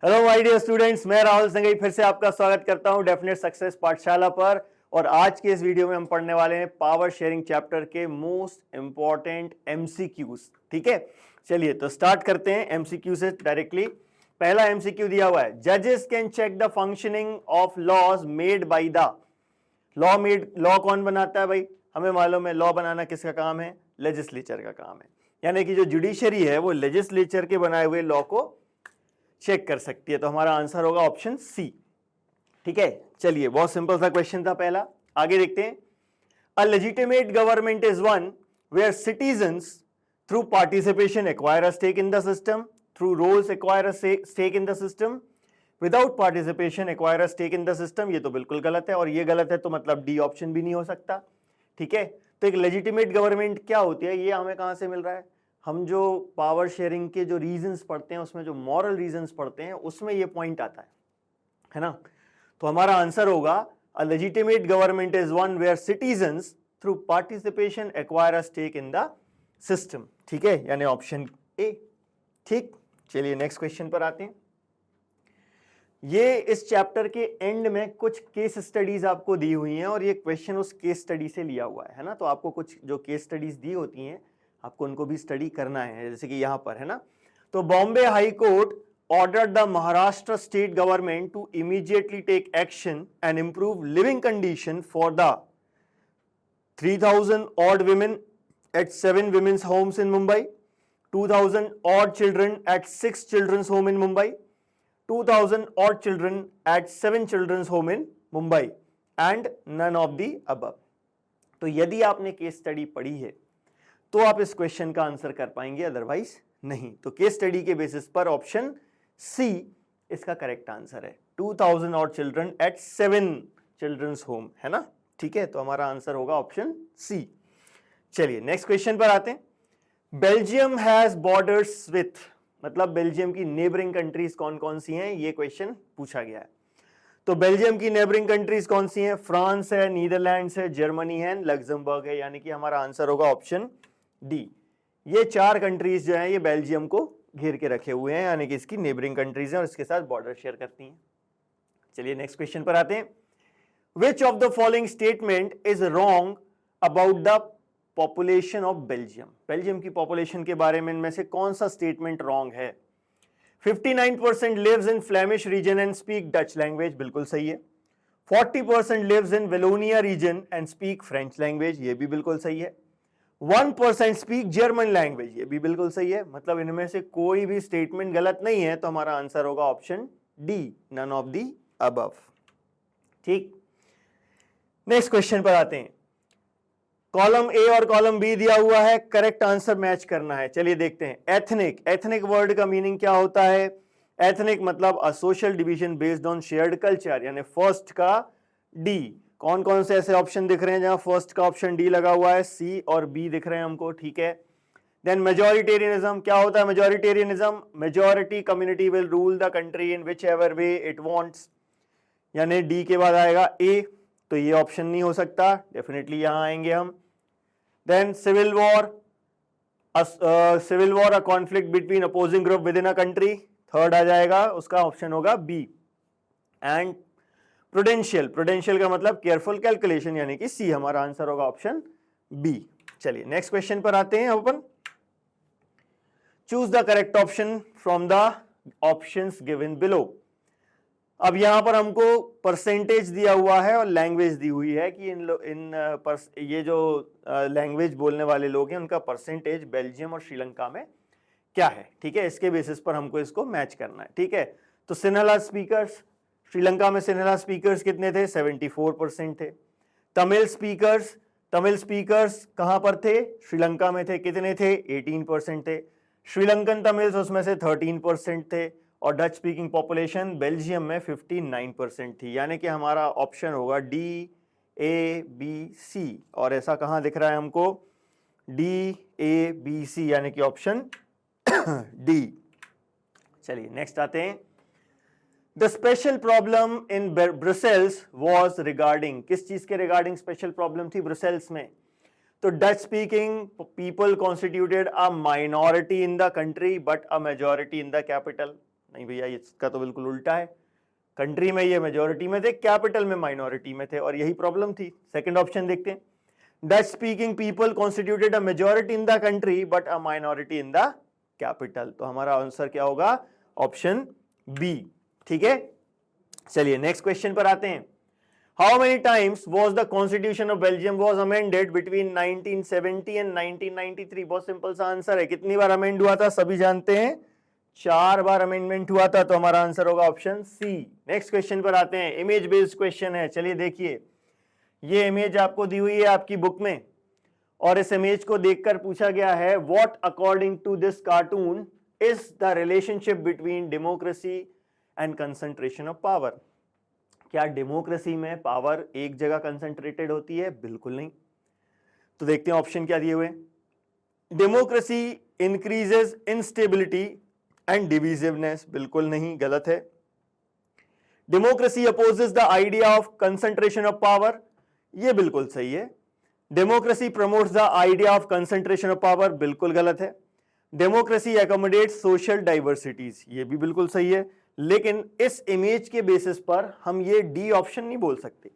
Hello my dear students, मैं राहुल संगई फिर से आपका स्वागत करता हूं डेफिनेट सक्सेस पाठशाला पर। और आज के इस वीडियो में हम पढ़ने वाले हैं पावर शेयरिंग चैप्टर के मोस्ट इंपॉर्टेंट एमसीक्यूज। ठीक है, चलिए तो स्टार्ट करते हैं एमसीक्यू से डायरेक्टली। पहला एमसीक्यू दिया हुआ है, जजेस can check the functioning of laws made by the law कौन बनाता है भाई? हमें मालूम है लॉ बनाना किसका काम है? लेजिस्लेचर का काम है। यानी कि जो जुडिशरी है वो लेजिस्लेचर के बनाए हुए लॉ को चेक कर सकती है। तो हमारा आंसर होगा ऑप्शन सी। ठीक है, चलिए बहुत सिंपल सा क्वेश्चन था पहला। आगे देखते हैं। A legitimate government is one where citizens through participation acquire a stake in the system, through roles acquire a stake in the system, without participation acquire a stake in the system. ये तो बिल्कुल गलत है और ये गलत है तो मतलब डी ऑप्शन भी नहीं हो सकता। ठीक है, तो एक लेजिटिमेट गवर्नमेंट क्या होती है ये हमें कहां से मिल रहा है? हम जो पावर शेयरिंग के जो रीजंस पढ़ते हैं उसमें जो मॉरल रीजंस पढ़ते हैं उसमें ये पॉइंट आता है ना। तो हमारा आंसर होगा a legitimate government is one where citizens through participation acquire a stake in the system. ठीक है, यानी ऑप्शन ए। ठीक, चलिए नेक्स्ट क्वेश्चन पर आते हैं। ये इस चैप्टर के एंड में कुछ केस स्टडीज आपको दी हुई हैं और ये क्वेश्चन उस केस स्टडी से लिया हुआ है ना। तो आपको कुछ जो केस स्टडीज दी होती हैं आपको उनको भी स्टडी करना है, जैसे कि यहां पर है ना। तो Bombay high court ordered the Maharashtra state government to immediately take action and improve living condition for the 3000 odd women at 7 women's homes in Mumbai, 2000 odd children at 6 children's home in Mumbai, 2000 odd children at 7 children's home in Mumbai and none of the above। तो यदि आपने case study पढ़ी है तो आप इस question का answer कर पाएंगे, अदरवाइज नहीं। तो केस स्टडी के बेसिस पर ऑप्शन सी इसका करेक्ट आंसर है। 2000 और चिल्ड्रन एट 7 चिल्ड्रंस होम, है ना। ठीक है, तो हमारा आंसर होगा ऑप्शन सी। चलिए नेक्स्ट क्वेश्चन पर आते हैं। बेल्जियम हैज बॉर्डर्स विथ, मतलब बेल्जियम की नेबरिंग कंट्रीज कौन कौन सी हैं, ये क्वेश्चन पूछा गया है। तो बेल्जियम की नेबरिंग कंट्रीज कौन सी हैं? फ्रांस है, नीदरलैंड्स है, जर्मनी है, लग्जमबर्ग है। यानी कि हमारा आंसर होगा ऑप्शन डी। ये चार कंट्रीज जो हैं ये बेल्जियम को घेर के रखे हुए हैं, यानी कि इसकी नेबरिंग कंट्रीज हैं और इसके साथ बॉर्डर शेयर करती हैं। चलिए नेक्स्ट क्वेश्चन पर आते हैं। Which of the following statement is wrong about the population of Belgium? Belgium की पॉपुलेशन के बारे में इनमें से कौन सा स्टेटमेंट रॉन्ग है? 59% lives in Flemish region and speak Dutch language, बिल्कुल सही है। 40% lives in Wallonia region and speak French language, ये भी बिल्कुल सही है। 1% स्पीक जर्मन लैंग्वेज, ये भी बिल्कुल सही है। मतलब इनमें से कोई भी स्टेटमेंट गलत नहीं है, तो हमारा आंसर होगा option D, none of the above. ठीक, नेक्स्ट क्वेश्चन पर आते हैं। कॉलम ए और कॉलम बी दिया हुआ है, करेक्ट आंसर मैच करना है। चलिए देखते हैं। एथनिक, एथनिक वर्ड का मीनिंग क्या होता है? एथनिक मतलब a social division based on shared culture, यानी फर्स्ट का डी। कौन कौन से ऐसे ऑप्शन दिख रहे हैं जहां फर्स्ट का ऑप्शन डी लगा हुआ है? सी और बी दिख रहे हैं हमको, ठीक है। देन मेजोरिटेरियनिज्म, क्या होता है majoritarianism? Majority community will rule the country in which ever way it wants, यानी डी के बाद आएगा ए, तो ये ऑप्शन नहीं हो सकता, डेफिनेटली यहां आएंगे हम। Then civil war, civil war a conflict between opposing group within a country, third आ जाएगा, उसका ऑप्शन होगा बी। एंड प्रूडेंशियल, प्रूडेंशियल का मतलब केयरफुल कैलकुलेशन, यानी कि सी, हमारा आंसर होगा ऑप्शन बी। चलिए नेक्स्ट क्वेश्चन पर आते हैं अपन। Choose the correct option from the options given below. अब यहां पर हमको परसेंटेज दिया हुआ है और लैंग्वेज दी हुई है कि ये जो लैंग्वेज बोलने वाले लोग हैं उनका परसेंटेज बेल्जियम और श्रीलंका में क्या है। ठीक है, इसके बेसिस पर हमको इसको मैच करना है। ठीक है, तो सिन्हाला स्पीकर्स, श्रीलंका में सिन्हाला स्पीकर्स कितने थे? 74% थे। तमिल स्पीकर्स, तमिल स्पीकर्स कहां पर थे? श्रीलंका में थे, कितने थे? 18% थे। श्रीलंकन तमिल्स उसमें से 13% थे और डच स्पीकिंग पॉपुलेशन बेल्जियम में 59% थी। यानी कि हमारा ऑप्शन होगा डी, ए, बी, सी। और ऐसा कहां दिख रहा है हमको? डी, ए, बी, सी, यानी कि ऑप्शन डी। चलिए नेक्स्ट आते हैं। The special problem in Brussels was regarding, किस चीज के रिगार्डिंग स्पेशल प्रॉब्लम थी ब्रसेल्स में? तो Dutch speaking people constituted a minority in the country but a majority in the capital. नहीं भैया, इसका तो बिल्कुल उल्टा है। कंट्री में ये मेजोरिटी में थे, कैपिटल में माइनॉरिटी में थे, और यही प्रॉब्लम थी। सेकंड ऑप्शन देखते हैं, Dutch speaking people constituted a majority in the country but a minority in the capital. तो हमारा आंसर क्या होगा? Option B. ठीक है, चलिए नेक्स्ट क्वेश्चन पर आते हैं। How many times was the constitution of Belgium was amended between 1970 and 1993? बहुत सिंपल सा आंसर है। कितनी बार अमेंड हुआ था? सभी जानते हैं, 4 बार अमेंडमेंट हुआ था। तो हमारा आंसर होगा ऑप्शन सी। नेक्स्ट क्वेश्चन पर आते हैं, इमेज बेस्ड क्वेश्चन है। चलिए देखिए, ये इमेज आपको दी हुई है आपकी बुक में, और इस इमेज को देखकर पूछा गया है, what according to this cartoon is the relationship between democracy and concentration of power? क्या डेमोक्रेसी में पावर एक जगह कंसंट्रेटेड होती है? बिल्कुल नहीं। तो देखते हैं ऑप्शन क्या दिए हुए। डेमोक्रेसी इंक्रीजेस इंस्टेबिलिटी एंड डिविजिवनेस, बिल्कुल नहीं, गलत है। Democracy opposes the idea of concentration of power, ये बिल्कुल सही है। Democracy promotes the idea of concentration of power, बिल्कुल गलत है। डेमोक्रेसी एकोमोडेट्स सोशल डाइवर्सिटीज, ये भी बिल्कुल सही है। लेकिन इस इमेज के बेसिस पर हम ये डी ऑप्शन नहीं बोल सकते।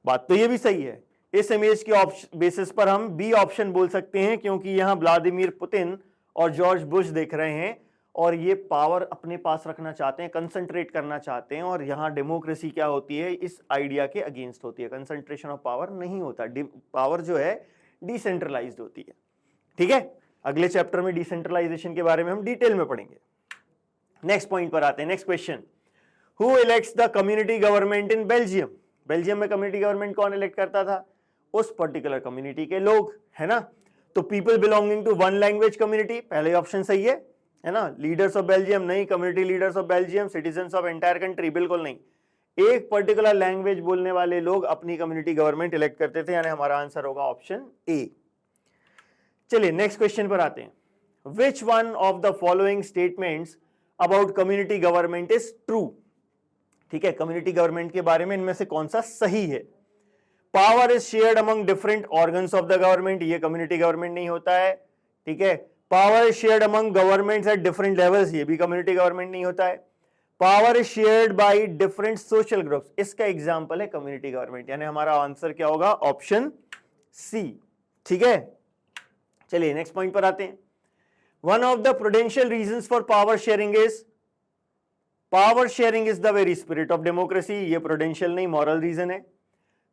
बात तो ये भी सही है, इस इमेज के बेसिस पर हम बी ऑप्शन बोल सकते हैं, क्योंकि यहां व्लादिमीर पुतिन और जॉर्ज बुश देख रहे हैं, और ये पावर अपने पास रखना चाहते हैं, कंसंट्रेट करना चाहते हैं। और यहां डेमोक्रेसी क्या होती है? इस आइडिया के अगेंस्ट होती है। कंसंट्रेशन ऑफ पावर नहीं होता, पावर जो है डिसेंट्रलाइज्ड होती है। ठीक है, अगले चैप्टर में डिसेंट्रलाइजेशन के बारे में हम डिटेल में पढ़ेंगे। नेक्स्ट पॉइंट पर आते हैं, next question, who elects the community government in Belgium? Belgium में कम्युनिटी गवर्नमेंट कौन इलेक्ट करता था? उस पर्टिकुलर कम्युनिटी के लोग, है ना। तो people belonging to one language community, पहले ऑप्शन सही है ना। लीडर्स ऑफ बेल्जियम नहीं, community leaders of Belgium, citizens of entire country, बिल्कुल नहीं। एक पर्टिकुलर लैंग्वेज बोलने वाले लोग अपनी कम्युनिटी गवर्नमेंट इलेक्ट करते थे, यानी हमारा आंसर होगा ऑप्शन ए। चलिए नेक्स्ट क्वेश्चन पर आते हैं, which one of the following statements about community government is true? ठीक है, कम्युनिटी गवर्नमेंट के बारे में इनमें से कौन सा सही है? Power is shared among different organs of the government, ये कम्युनिटी गवर्नमेंट नहीं होता है। ठीक है, power is shared among governments at different levels, ये भी कम्युनिटी गवर्नमेंट नहीं होता है। Power is shared by different social groups, इसका एग्जांपल है कम्युनिटी गवर्नमेंट, यानी हमारा आंसर क्या होगा? Option C. ठीक है, चलिए नेक्स्ट पॉइंट पर आते हैं। One of the prudential reasons for power sharing is the very spirit of democracy, ये प्रूडेंशियल नहीं, मॉरल रीजन है।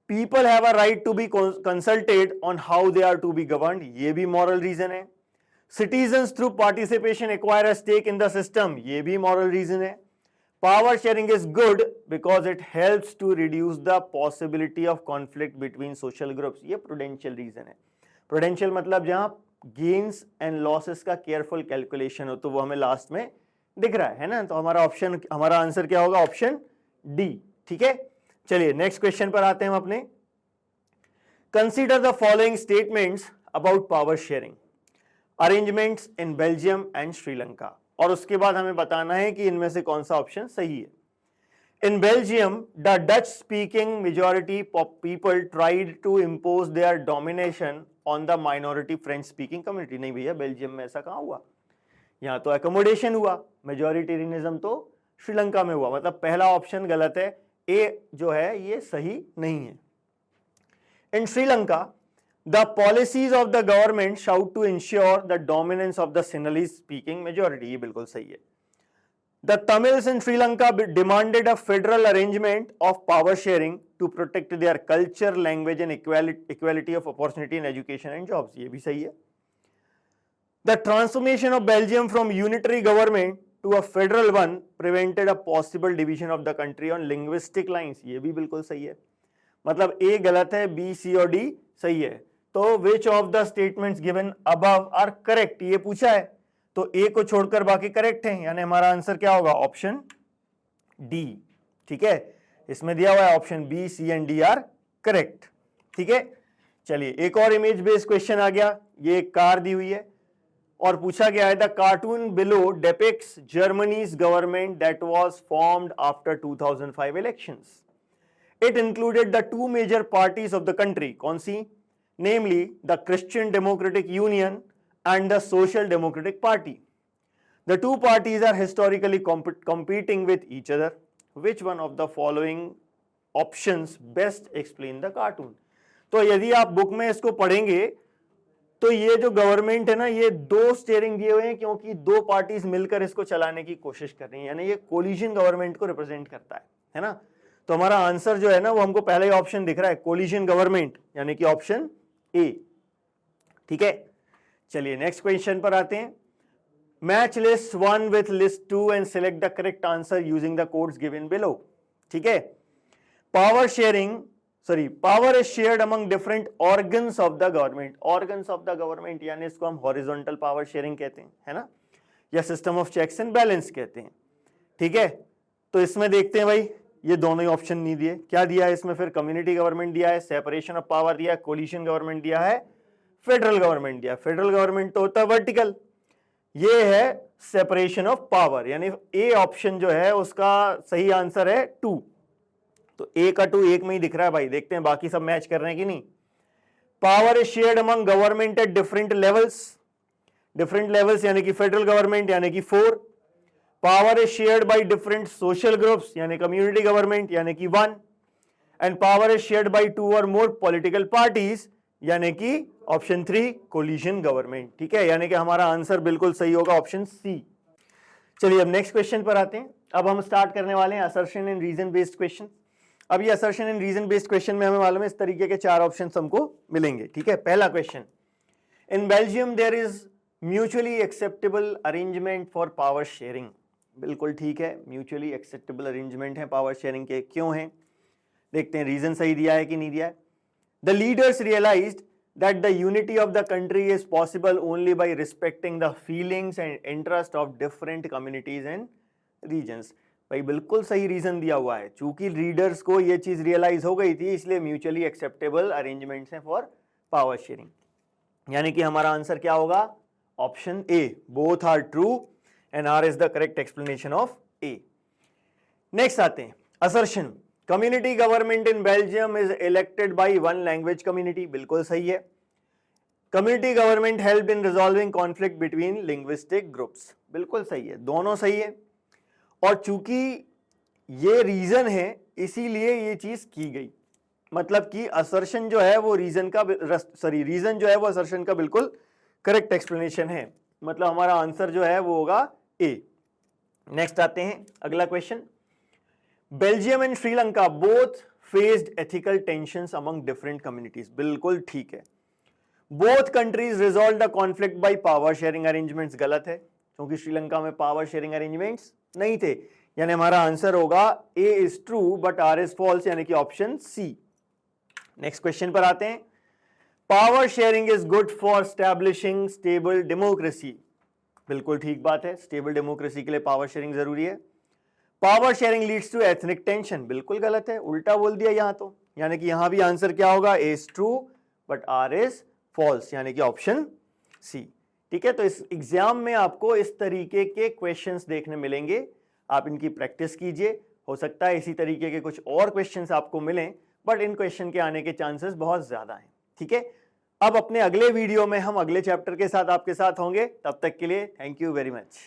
People have a right to be consulted on how they are to be governed, ये भी moral reason है। Citizens through participation acquire a stake in the system, ये भी moral reason है। Power sharing is good because it helps to reduce the possibility of conflict between social groups, ये prudential reason है। Prudential मतलब जहां gains and losses का careful calculation हो, तो वो हमें लास्ट में दिख रहा है ना। तो हमारा आंसर क्या होगा? Option D. ठीक है, चलिए नेक्स्ट क्वेश्चन पर आते हैं हम अपने। Consider the following statements about power sharing, arrangements in Belgium and Sri Lanka, और उसके बाद हमें बताना है कि इनमें से कौन सा ऑप्शन सही है। In Belgium the Dutch speaking majority people tried to impose their domination on the minority French speaking community, नहीं भैया, बेल्जियम में ऐसा कहां हुआ? यहां तो एकोमोडेशन हुआ, मेजॉरिटेरियनिज्म तो श्रीलंका में हुआ। मतलब पहला ऑप्शन गलत है, ए जो है ये सही नहीं है। इन Sri Lanka the policies of the government shout to ensure the dominance of the Sinhalese speaking majority, ये बिल्कुल सही है। The Tamils in Sri Lanka demanded a federal arrangement of power sharing to protect their culture, language and equality of opportunity in education and jobs, ये भी सही है। The transformation of Belgium from unitary government to a federal one prevented a possible division of the country on linguistic lines, ये भी बिल्कुल सही है। मतलब ए गलत है, बी, सी और डी सही है। तो which of the statements given above are correct, ये पूछा है, तो ए को छोड़कर बाकी करेक्ट हैं, यानी हमारा आंसर क्या होगा? Option D. ठीक है, इसमें दिया हुआ है option B, C and D are correct. ठीक है, चलिए एक और इमेज बेस्ड क्वेश्चन आ गया। ये एक कार दी हुई है और पूछा गया है, the cartoon below depicts Germany's government that was formed after 2005 elections. It included the two major parties of the country, कौन सी? namely the Christian Democratic Union and the Social Democratic Party. The two parties are historically competing with each other. Which one of the following options best explain the cartoon? तो यदि आप book में इसको पढ़ेंगे तो ये जो गवर्नमेंट है ना, ये दो स्टीयरिंग दिए हुए हैं क्योंकि दो पार्टीज मिलकर इसको चलाने की कोशिश कर रही हैं, यानी ये कोलिजन गवर्नमेंट को रिप्रेजेंट करता है ना। तो हमारा आंसर जो है ना वो हमको पहला ही ऑप्शन दिख रहा है, कोलिजन गवर्नमेंट, यानी कि ऑप्शन ए। ठीक है, चलिए नेक्स्ट क्वेश्चन पर आते हैं। Match list 1 with list 2 and select the correct answer using the codes given below. ठीक है, power is shared among different organs of the government. Organs of the government यानी इसको हम हॉरिजॉन्टल पावर शेयरिंग कहते हैं, है ना, या system of checks and balance कहते हैं। ठीक है, तो इसमें देखते हैं भाई, ये दोनों ही ऑप्शन नहीं दिए, क्या दिया है इसमें? फिर कम्युनिटी गवर्नमेंट दिया है, सेपरेशन ऑफ पावर दिया है, कोलिशन गवर्नमेंट दिया है, फेडरल गवर्नमेंट दिया। फेडरल गवर्नमेंट तो होता है वर्टिकल, ये है सेपरेशन ऑफ पावर, यानी ए ऑप्शन जो है उसका सही आंसर है 2। तो ए का 2 एक में ही दिख रहा है भाई, देखते हैं बाकी सब मैच कर रहे हैं कि नहीं। Power is shared among government at different levels यानी कि फेडरल गवर्नमेंट यानी कि 4। Power is shared by different social groups यानी कम्युनिटी गवर्नमेंट यानी कि 1। And power is shared bye 2 और मोर पॉलिटिकल पार्टीज यानी कि ऑप्शन 3 कोलिशन गवर्नमेंट। ठीक है, यानी कि हमारा आंसर बिल्कुल सही होगा ऑप्शन सी। चलिए अब नेक्स्ट क्वेश्चन पर आते हैं। अब हम स्टार्ट करने वाले हैं assertion and reason based question. अब ये assertion and reason based question में हमें मालूम है इस तरीके के 4 ऑप्शंस हमको मिलेंगे। ठीक है, पहला question, in Belgium there is mutually acceptable arrangement for power sharing. बिल्कुल ठीक है, म्यूचुअली एक्सेप्टेबल अरेंजमेंट है पावर शेयरिंग के। क्यों है, देखते हैं रीजन सही दिया है कि नहीं दिया है। The leaders realised that the unity of the country is possible only by respecting the feelings and interest of different communities and regions। भाई बिल्कुल सही रीजन दिया हुआ है, चूंकि लीडर्स को ये चीज रियलाइज हो गई थी इसलिए म्यूचुअली एक्सेप्टेबल अरेंजमेंट्स हैं फॉर पावर शेयरिंग, यानी कि हमारा आंसर क्या होगा? Option A, both are true and R is the correct explanation of A. Next आते हैं assertion, community government in Belgium is elected by 1 language community. बिल्कुल सही है। Community government help in resolving conflict between linguistic groups. बिल्कुल सही है, दोनों सही है। और चूंकि ये रीजन है इसीलिए ये चीज की गई, मतलब कि असर्शन जो है वो रीजन जो है वो असर्शन का बिल्कुल करेक्ट एक्सप्लेनेशन है, मतलब हमारा आंसर जो है वो होगा ए। नेक्स्ट आते हैं अगला question, Belgium and Sri Lanka both faced ethical tensions among different communities. बिल्कुल ठीक है। Both countries resolve the conflict by power sharing arrangements. गलत है, क्योंकि श्रीलंका में पावर शेयरिंग अरेंजमेंट्स नहीं थे, यानी हमारा आंसर होगा A is true but R is false, यानी कि ऑप्शन सी। नेक्स्ट क्वेश्चन पर आते हैं, power sharing is good for establishing stable democracy. बिल्कुल ठीक बात है, स्टेबल डेमोक्रेसी के लिए पावर शेयरिंग जरूरी है। Power sharing leads to ethnic tension. बिल्कुल गलत है, उल्टा बोल दिया यहां तो, यानी कि यहां भी आंसर क्या होगा? A is true but R is false, यानी कि ऑप्शन सी। ठीक है, तो इस एग्जाम में आपको इस तरीके के क्वेश्चंस देखने मिलेंगे, आप इनकी प्रैक्टिस कीजिए। हो सकता है इसी तरीके के कुछ और क्वेश्चंस आपको मिलें, बट इन क्वेश्चन के आने के चांसेस बहुत ज्यादा हैं। ठीक है, अब अपने अगले वीडियो में हम अगले चैप्टर के साथ आपके साथ होंगे, तब तक के लिए थैंक यू वेरी मच।